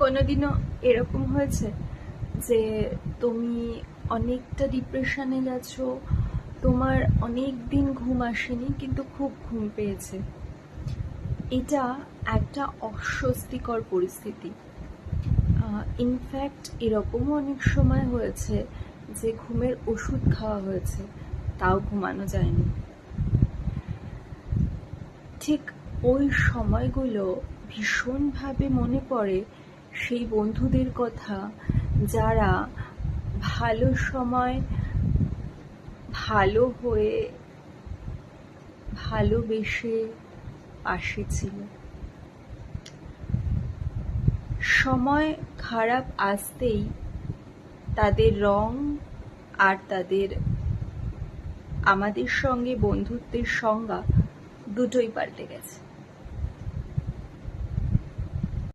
কোনোদিনও এরকম হয়েছে যে তুমি অনেকটা ডিপ্রেশনে গেছো, তোমার অনেক দিন ঘুম আসেনি কিন্তু খুব ঘুম পেয়েছে? এটা একটা অস্বস্তিকর পরিস্থিতি। ইনফ্যাক্ট এরকমও অনেক সময় হয়েছে যে ঘুমের ওষুধ খাওয়া হয়েছে, তাও ঘুমানো যায়নি। ঠিক ওই সময়গুলো ভীষণভাবে মনে পড়ে সেই বন্ধুদের কথা, যারা ভালো সময় ভালো হয়ে ভালোবেসে পাশে ছিল। সময় খারাপ আসতেই তাদের রং আর তাদের আমাদের সঙ্গে বন্ধুত্বের সংজ্ঞা দুটোই পাল্টে গেছে।